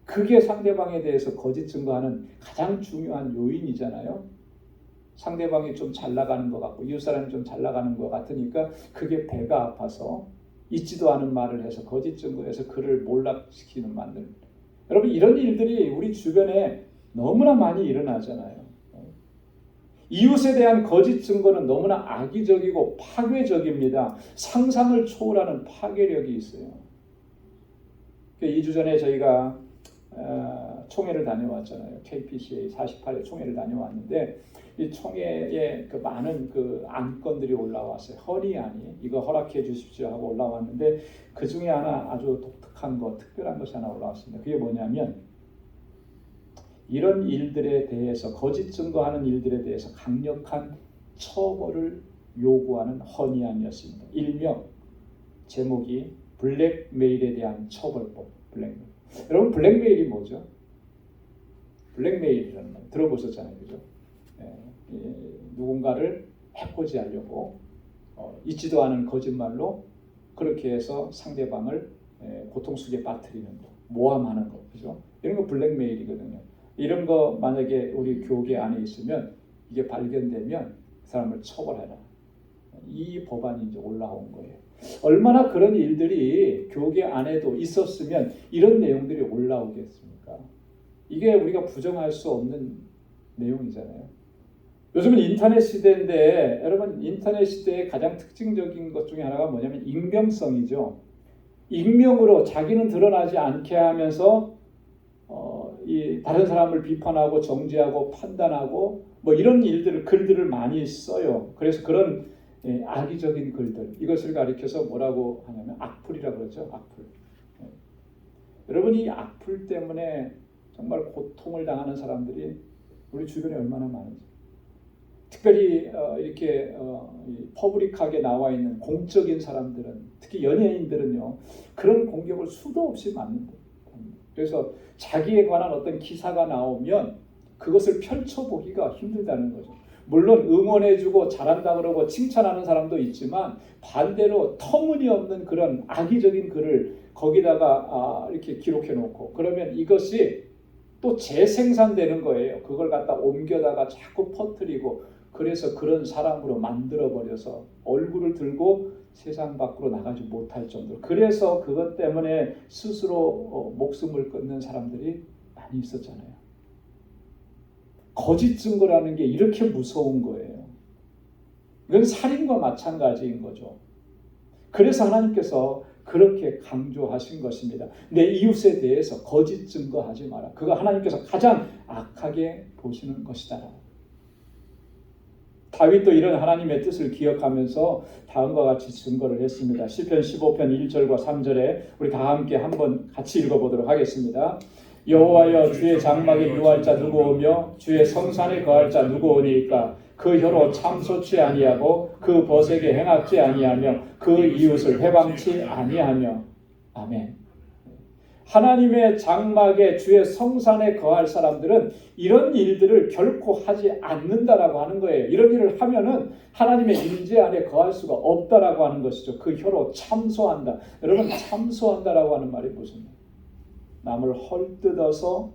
그게 상대방에 대해서 거짓 증거하는 가장 중요한 요인이잖아요. 상대방이 좀 잘 나가는 것 같고 이웃사람이 좀 잘 나가는 것 같으니까 그게 배가 아파서 있지도 않은 말을 해서 거짓 증거해서 그를 몰락시키는 만들. 여러분 이런 일들이 우리 주변에 너무나 많이 일어나잖아요. 이웃에 대한 거짓 증거는 너무나 악의적이고 파괴적입니다. 상상을 초월하는 파괴력이 있어요. 2주 전에 저희가 총회를 다녀왔잖아요. KPCA 48회 총회를 다녀왔는데 이 총회에 그 많은 그 안건들이 올라왔어요. 헌의안이 이거 허락해 주십시오 하고 올라왔는데 그 중에 하나 아주 독특한 거, 특별한 것이 하나 올라왔습니다. 그게 뭐냐면 이런 일들에 대해서 거짓 증거하는 일들에 대해서 강력한 처벌을 요구하는 헌의안이었습니다. 일명 제목이 블랙메일에 대한 처벌법. 블랙메일. 여러분 블랙메일이 뭐죠? 블랙메일이라는 말 들어보셨잖아요, 그죠? 누군가를 해코지하려고 있지도 않은 거짓말로 그렇게 해서 상대방을 고통 속에 빠뜨리는 거, 모함하는 거, 그죠? 이런 거 블랙메일이거든요. 이런 거 만약에 우리 교계 안에 있으면 이게 발견되면 그 사람을 처벌하라. 이 법안이 이제 올라온 거예요. 얼마나 그런 일들이 교계 안에도 있었으면 이런 내용들이 올라오겠습니까? 이게 우리가 부정할 수 없는 내용이잖아요. 요즘은 인터넷 시대인데 여러분 인터넷 시대의 가장 특징적인 것 중에 하나가 뭐냐면 익명성이죠. 익명으로 자기는 드러나지 않게 하면서 이 다른 사람을 비판하고 정죄하고 판단하고 뭐 이런 일들을 글들을 많이 써요. 그래서 그런 악의적인 글들 이것을 가리켜서 뭐라고 하냐면 악플이라고 그러죠. 악플. 여러분 이 악플 때문에 정말 고통을 당하는 사람들이 우리 주변에 얼마나 많은지. 특별히 이렇게 퍼블릭하게 나와 있는 공적인 사람들은 특히 연예인들은요 그런 공격을 수도 없이 맞는다. 그래서 자기에 관한 어떤 기사가 나오면 그것을 펼쳐보기가 힘들다는 거죠. 물론 응원해주고 잘한다 그러고 칭찬하는 사람도 있지만 반대로 터무니없는 그런 악의적인 글을 거기다가 이렇게 기록해 놓고 그러면 이것이 또 재생산되는 거예요. 그걸 갖다 옮겨다가 자꾸 퍼뜨리고 그래서 그런 사람으로 만들어버려서 얼굴을 들고 세상 밖으로 나가지 못할 정도로 그래서 그것 때문에 스스로 목숨을 끊는 사람들이 많이 있었잖아요. 거짓 증거라는 게 이렇게 무서운 거예요. 이건 살인과 마찬가지인 거죠. 그래서 하나님께서 그렇게 강조하신 것입니다. 내 이웃에 대해서 거짓 증거하지 마라. 그거 하나님께서 가장 악하게 보시는 것이다. 다윗도 이런 하나님의 뜻을 기억하면서 다음과 같이 증거를 했습니다. 시편 15편 1절과 3절에 우리 다 함께 한번 같이 읽어보도록 하겠습니다. 여호와여 주의 장막에 유할 자 누구오며 주의 성산에 거할 자 누구오니까 그 혀로 참소치 아니하고 그 벗에게 행악지 아니하며 그 이웃을 회방치 아니하며. 아멘. 하나님의 장막에 주의 성산에 거할 사람들은 이런 일들을 결코 하지 않는다라고 하는 거예요. 이런 일을 하면은 하나님의 임재 안에 거할 수가 없다라고 하는 것이죠. 그 혀로 참소한다. 여러분 참소한다라고 하는 말이 무슨 말이에요? 남을 헐뜯어서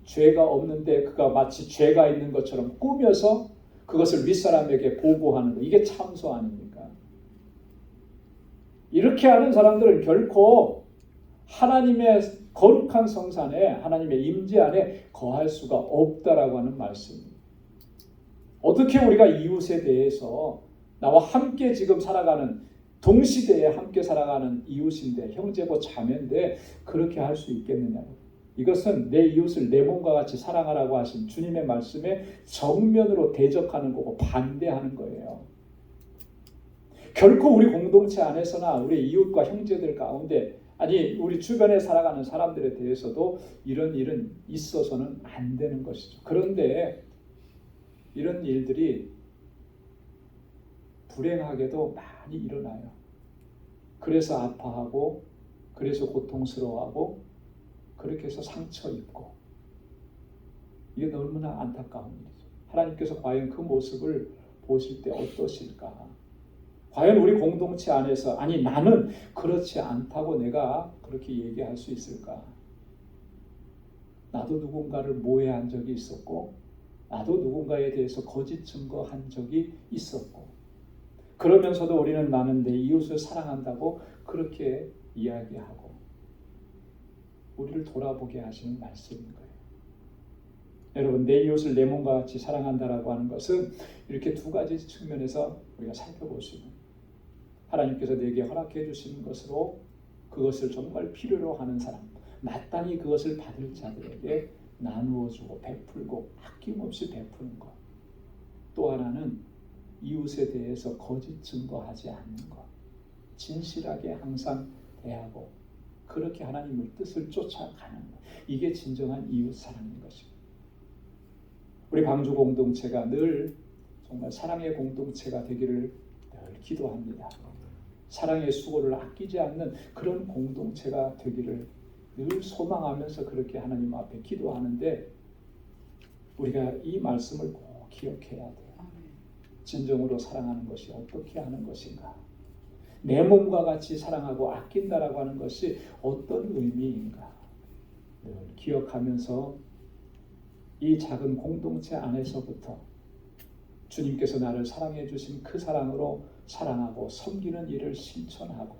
죄가 없는데 그가 마치 죄가 있는 것처럼 꾸며서 그것을 윗사람에게 보고하는 거. 이게 참소 아닙니까? 이렇게 하는 사람들은 결코 하나님의 거룩한 성산에 하나님의 임재 안에 거할 수가 없다라고 하는 말씀입니다. 어떻게 우리가 이웃에 대해서 나와 함께 지금 살아가는 동시대에 함께 살아가는 이웃인데, 형제고 자매인데 그렇게 할 수 있겠느냐고. 이것은 내 이웃을 내 몸과 같이 사랑하라고 하신 주님의 말씀에 정면으로 대적하는 거고 반대하는 거예요. 결코 우리 공동체 안에서나 우리 이웃과 형제들 가운데, 아니 우리 주변에 살아가는 사람들에 대해서도 이런 일은 있어서는 안 되는 것이죠. 그런데 이런 일들이 불행하게도 많이 일어나요. 그래서 아파하고, 그래서 고통스러워하고, 그렇게 해서 상처 입고, 이게 너무나 안타까운 일이죠. 하나님께서 과연 그 모습을 보실 때 어떠실까? 과연 우리 공동체 안에서, 아니 나는 그렇지 않다고 내가 그렇게 얘기할 수 있을까? 나도 누군가를 모해한 적이 있었고, 나도 누군가에 대해서 거짓 증거한 적이 있었고, 그러면서도 우리는 나는 내 이웃을 사랑한다고 그렇게 이야기하고, 우리를 돌아보게 하시는 말씀인 거예요. 여러분, 내 이웃을 내 몸과 같이 사랑한다라고 하는 것은 이렇게 두 가지 측면에서 우리가 살펴볼 수 있는, 하나님께서 내게 허락해 주시는 것으로 그것을 정말 필요로 하는 사람, 마땅히 그것을 받을 자들에게 나누어주고 베풀고 아낌없이 베푸는 것. 또 하나는 이웃에 대해서 거짓 증거하지 않는 것, 진실하게 항상 대하고 그렇게 하나님의 뜻을 쫓아가는 것. 이게 진정한 이웃 사랑인 것입니다. 우리 방주 공동체가 늘 정말 사랑의 공동체가 되기를 늘 기도합니다. 사랑의 수고를 아끼지 않는 그런 공동체가 되기를 늘 소망하면서 그렇게 하나님 앞에 기도하는데, 우리가 이 말씀을 꼭 기억해야 돼요. 진정으로 사랑하는 것이 어떻게 하는 것인가? 내 몸과 같이 사랑하고 아낀다라고 하는 것이 어떤 의미인가? 늘 기억하면서 이 작은 공동체 안에서부터 주님께서 나를 사랑해 주신 그 사랑으로 사랑하고 섬기는 일을 실천하고,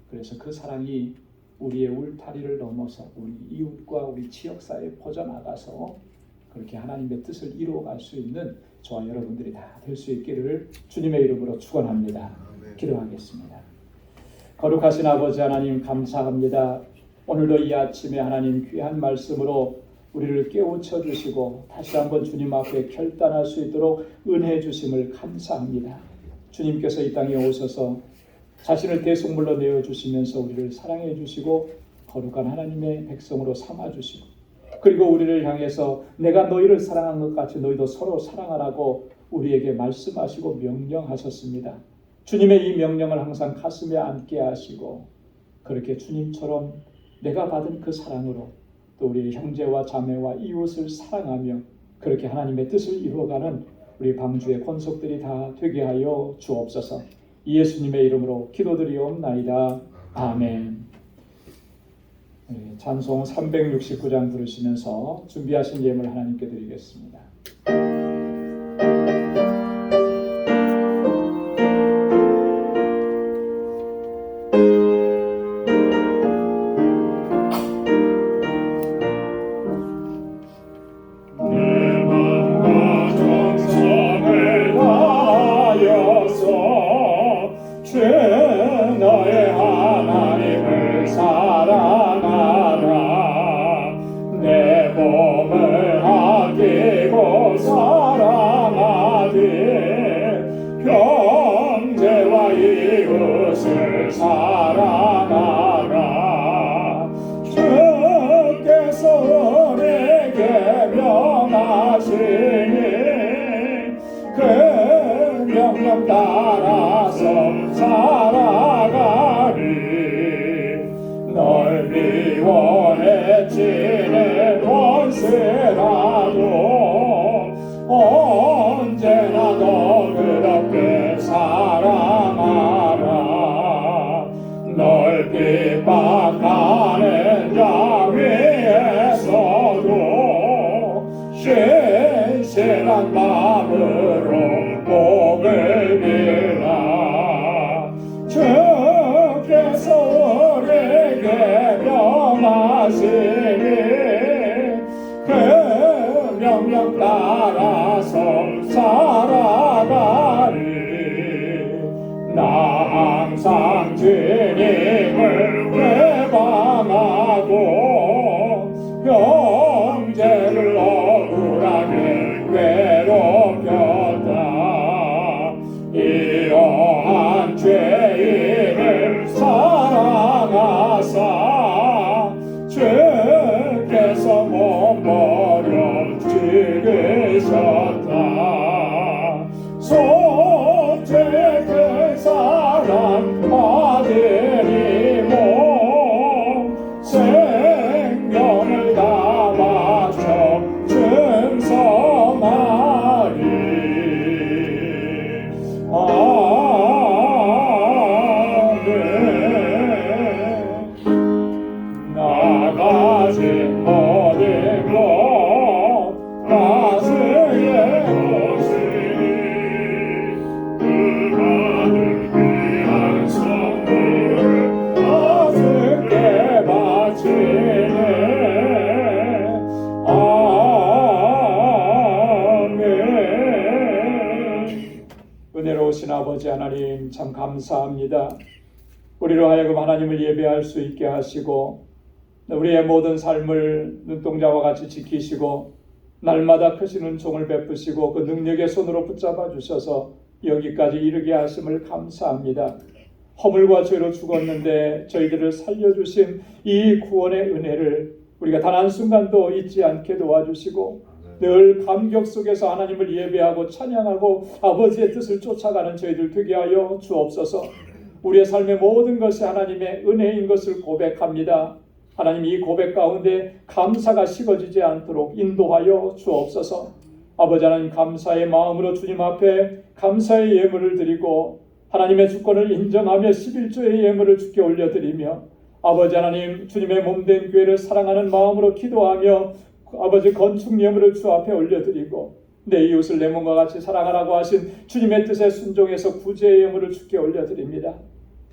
그래서 그 사랑이 우리의 울타리를 넘어서 우리 이웃과 우리 지역사회에 퍼져나가서 그렇게 하나님의 뜻을 이루어갈 수 있는 저와 여러분들이 다 될 수 있기를 주님의 이름으로 축원합니다. 기도하겠습니다. 거룩하신 아버지 하나님, 감사합니다. 오늘도 이 아침에 하나님 귀한 말씀으로 우리를 깨우쳐 주시고 다시 한번 주님 앞에 결단할 수 있도록 은혜 주심을 감사합니다. 주님께서 이 땅에 오셔서 자신을 대속물로 내어주시면서 우리를 사랑해 주시고 거룩한 하나님의 백성으로 삼아주시고, 그리고 우리를 향해서 내가 너희를 사랑한 것 같이 너희도 서로 사랑하라고 우리에게 말씀하시고 명령하셨습니다. 주님의 이 명령을 항상 가슴에 안게 하시고, 그렇게 주님처럼 내가 받은 그 사랑으로 또 우리 형제와 자매와 이웃을 사랑하며 그렇게 하나님의 뜻을 이루어가는 우리 방주의 권속들이 다 되게 하여 주옵소서. 예수님의 이름으로 기도드리옵나이다. 아멘. 찬송 369장 부르시면서 준비하신 예물 하나님께 드리겠습니다. 너의 하나님을 사랑하라. 내 몸을 아끼고 사랑하되 형제와 이웃을 사랑하라. 주께서 우리에게 명하시니 그 명령 따라서 살아가리. 널 미워해치는 원수라도 언제나 너 그렇게 사랑하라. 널 핍박하는 자 위에서도 신실한 마음으로 복을 빌라. 주께서 우리에게 명하시니 그 명령 따라서 살아가리. 나 항상 주님을 회방하고 형제를 억울하게 괴롭혔다. 이러한 죄인을 사랑하사 주께서 못 버려 죽으셨다. 손죄 그 사랑 아들이 모 생명을 다 바쳐 증성하리. 아멘. 나 가진 모든 것 가슴에 것이니 그 아들 귀한 선물을 가슴께 바치네. 아멘. 은혜로우신 아버지 하나님 참 감사합니다. 우리로 하여금 하나님을 예배할 수 있게 하시고 우리의 모든 삶을 눈동자와 같이 지키시고 날마다 크신 은총을 베푸시고 그 능력의 손으로 붙잡아 주셔서 여기까지 이르게 하심을 감사합니다. 허물과 죄로 죽었는데 저희들을 살려주신 이 구원의 은혜를 우리가 단 한순간도 잊지 않게 도와주시고 늘 감격 속에서 하나님을 예배하고 찬양하고 아버지의 뜻을 쫓아가는 저희들 되게 하여 주옵소서. 우리의 삶의 모든 것이 하나님의 은혜인 것을 고백합니다. 하나님 이 고백 가운데 감사가 식어지지 않도록 인도하여 주옵소서. 아버지 하나님 감사의 마음으로 주님 앞에 감사의 예물을 드리고 하나님의 주권을 인정하며 11조의 예물을 주께 올려드리며 아버지 하나님 주님의 몸된 교회를 사랑하는 마음으로 기도하며 아버지 건축 예물을 주 앞에 올려드리고 내 이웃을 내 몸과 같이 사랑하라고 하신 주님의 뜻에 순종해서 구제의 예물을 주께 올려드립니다.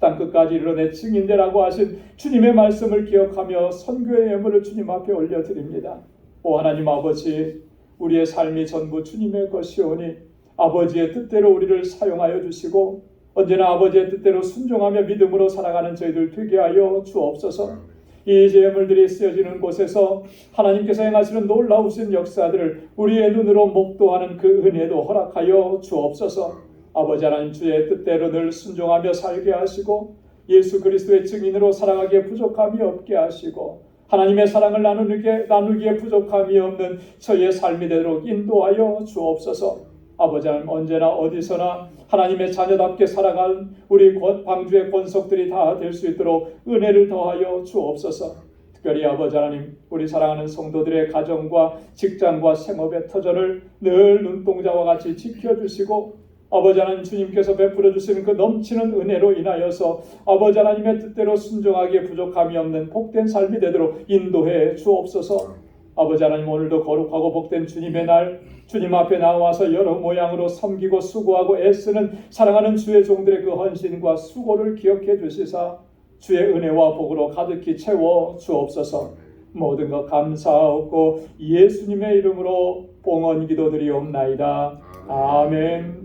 땅끝까지 이르러 내 증인되라고 하신 주님의 말씀을 기억하며 선교의 예물을 주님 앞에 올려드립니다. 오 하나님 아버지, 우리의 삶이 전부 주님의 것이오니 아버지의 뜻대로 우리를 사용하여 주시고 언제나 아버지의 뜻대로 순종하며 믿음으로 살아가는 저희들 되게 하여 주옵소서. 이 예물들이 쓰여지는 곳에서 하나님께서 행하시는 놀라우신 역사들을 우리의 눈으로 목도하는 그 은혜도 허락하여 주옵소서. 아버지 하나님 주의 뜻대로 늘 순종하며 살게 하시고 예수 그리스도의 증인으로 살아가기에 부족함이 없게 하시고 하나님의 사랑을 나누기에 부족함이 없는 저희의 삶이 되도록 인도하여 주옵소서. 아버지 하나님 언제나 어디서나 하나님의 자녀답게 살아간 우리 방주의 권속들이 다 될 수 있도록 은혜를 더하여 주옵소서. 특별히 아버지 하나님 우리 사랑하는 성도들의 가정과 직장과 생업의 터전을 늘 눈동자와 같이 지켜주시고 아버지 하나님 주님께서 베풀어 주시는 그 넘치는 은혜로 인하여서 아버지 하나님의 뜻대로 순종하기에 부족함이 없는 복된 삶이 되도록 인도해 주옵소서. 아버지 하나님 오늘도 거룩하고 복된 주님의 날 주님 앞에 나와서 여러 모양으로 섬기고 수고하고 애쓰는 사랑하는 주의 종들의 그 헌신과 수고를 기억해 주시사 주의 은혜와 복으로 가득히 채워 주옵소서. 모든 것 감사하고 예수님의 이름으로 봉헌 기도드리옵나이다. 아멘.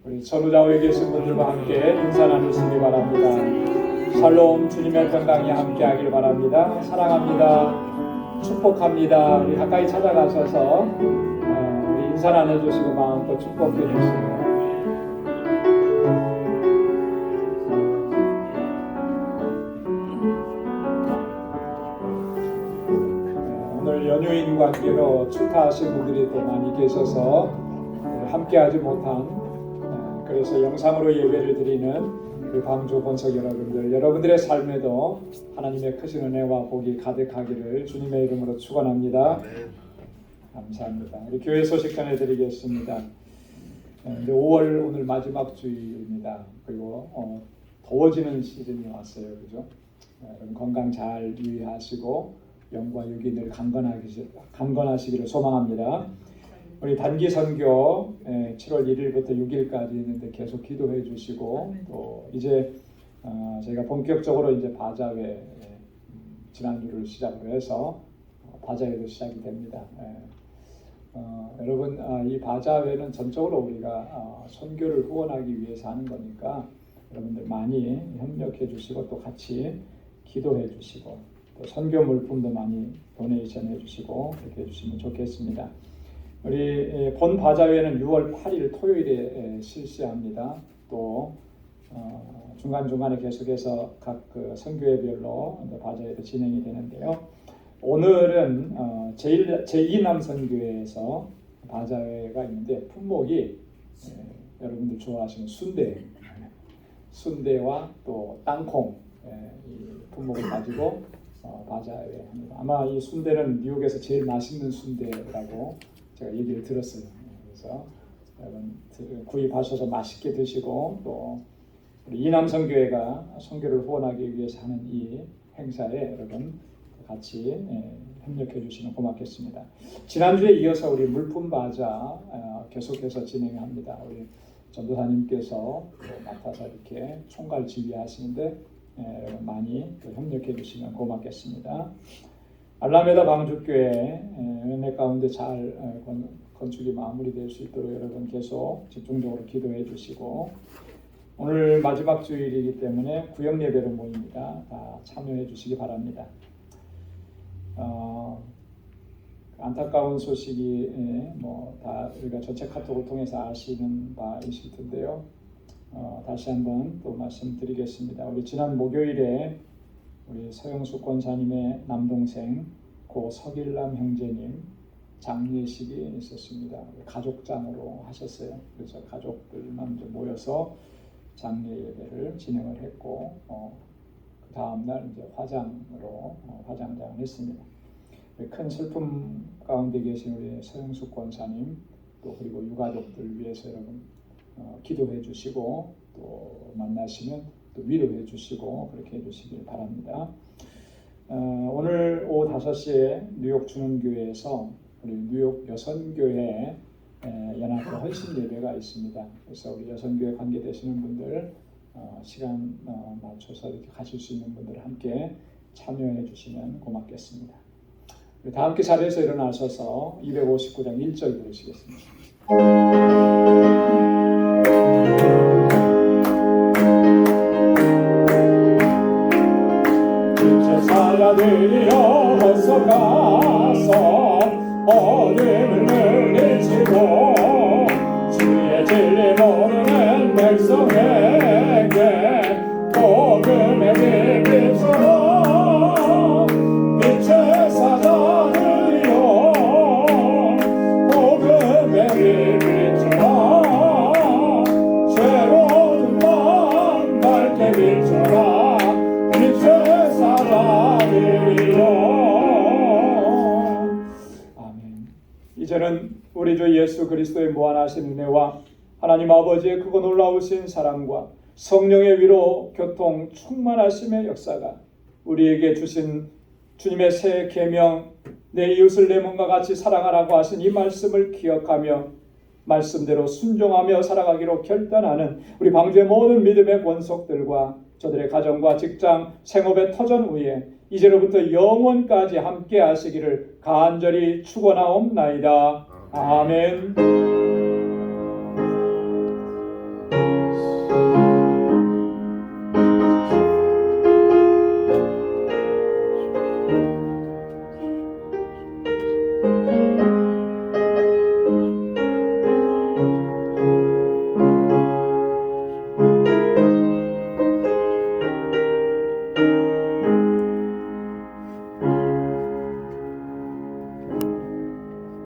우리 전후좌우에 계신 분들과 함께 인사 나누시기 바랍니다. 샬롬 주님의 평강이 함께하길 바랍니다. 사랑합니다. 축복합니다. 우리 가까이 찾아가셔서 우리 인사 나눠주시고 마음껏 축복해 주시고 오늘 연휴인 관계로 출타하신 분들이 또 많이 계셔서 함께하지 못한 그래서 영상으로 예배를 드리는 우리 방주 본석 여러분들의 삶에도 하나님의 크신 은혜와 복이 가득하기를 주님의 이름으로 축원합니다. 감사합니다. 우리 교회 소식 전해드리겠습니다. 5월 오늘 마지막 주일입니다. 그리고 더워지는 시즌이 왔어요, 그죠? 여러분 건강 잘 유의하시고 영과 육이 늘 강건하시기를 소망합니다. 우리 단기 선교 7월 1일부터 6일까지 있는데 계속 기도해 주시고 또 이제 저희가 본격적으로 이제 바자회 지난주를 시작으로 해서 바자회도 시작이 됩니다. 여러분 이 바자회는 전적으로 우리가 선교를 후원하기 위해서 하는 거니까 여러분들 많이 협력해 주시고 또 같이 기도해 주시고 또 선교 물품도 많이 도네이션 해 주시고 그렇게 해주시면 좋겠습니다. 우리 본 바자회는 6월 8일 토요일에 실시합니다. 또 중간중간에 계속해서 각 그 선교회별로 바자회도 진행이 되는데요. 오늘은 제2남 선교회에서 바자회가 있는데 품목이 여러분들 좋아하시는 순대와 또 땅콩 이 품목을 가지고 바자회 합니다. 아마 이 순대는 미국에서 제일 맛있는 순대라고 제가 얘기를 들었어요. 그래서 여러분 구입하셔서 맛있게 드시고 또 우리 이남선교회가 선교를 후원하기 위해서 하는 이 행사에 여러분 같이 협력해 주시면 고맙겠습니다. 지난주에 이어서 우리 물품 바자 계속해서 진행합니다. 우리 전도사님께서 맡아서 이렇게 총괄 지휘하시는데 여러분 많이 협력해 주시면 고맙겠습니다. 알라메다 방주교회 은혜 가운데 잘 건축이 마무리될 수 있도록 여러분 계속 집중적으로 기도해 주시고 오늘 마지막 주일이기 때문에 구역 예배로 모입니다. 다 참여해 주시기 바랍니다. 안타까운 소식이 다 우리가 전체 카톡을 통해서 아시는 바이실 텐데요. 다시 한번 또 말씀드리겠습니다. 우리 지난 목요일에 우리 서영숙 권사님의 남동생 고 서길남 형제님 장례식이 있었습니다. 가족장으로 하셨어요. 그래서 가족들만 이제 모여서 장례 예배를 진행을 했고 그 다음 날 이제 화장으로 화장장을 했습니다. 큰 슬픔 가운데 계신 우리 서영숙 권사님 또 그리고 유가족들 위해서 여러분 기도해 주시고 또 만나시면 또 위로해 주시고 그렇게 해주시길 바랍니다. 오늘 오후 5시에 뉴욕 주는교회에서 우리 뉴욕 여선교회 연합회 헌신 예배가 있습니다. 그래서 우리 여선교회 관계되시는 분들 시간 맞춰서 이렇게 가실 수 있는 분들 함께 참여해 주시면 고맙겠습니다. 다 함께 자리에서 일어나셔서 259장 1절 부르시겠습니다. 사자들이여 어서 가서 어둠을 물리치고 주의 진리 모르는 백성에게 복음의 빛 비춰라. 빛의 사자들이여 복음의 빛 비춰라. 새로운 밤 밝게 비춰라. 빛의 사자들이여. 이제는 우리 주 예수 그리스도의 무한하신 은혜와 하나님 아버지의 크고 놀라우신 사랑과 성령의 위로 교통 충만하심의 역사가 우리에게 주신 주님의 새 계명 내 이웃을 내 몸과 같이 사랑하라고 하신 이 말씀을 기억하며 말씀대로 순종하며 살아가기로 결단하는 우리 방주의 모든 믿음의 권속들과 저들의 가정과 직장, 생업의 터전 위에 이제로부터 영원까지 함께 하시기를 간절히 축원하옵나이다. 아멘.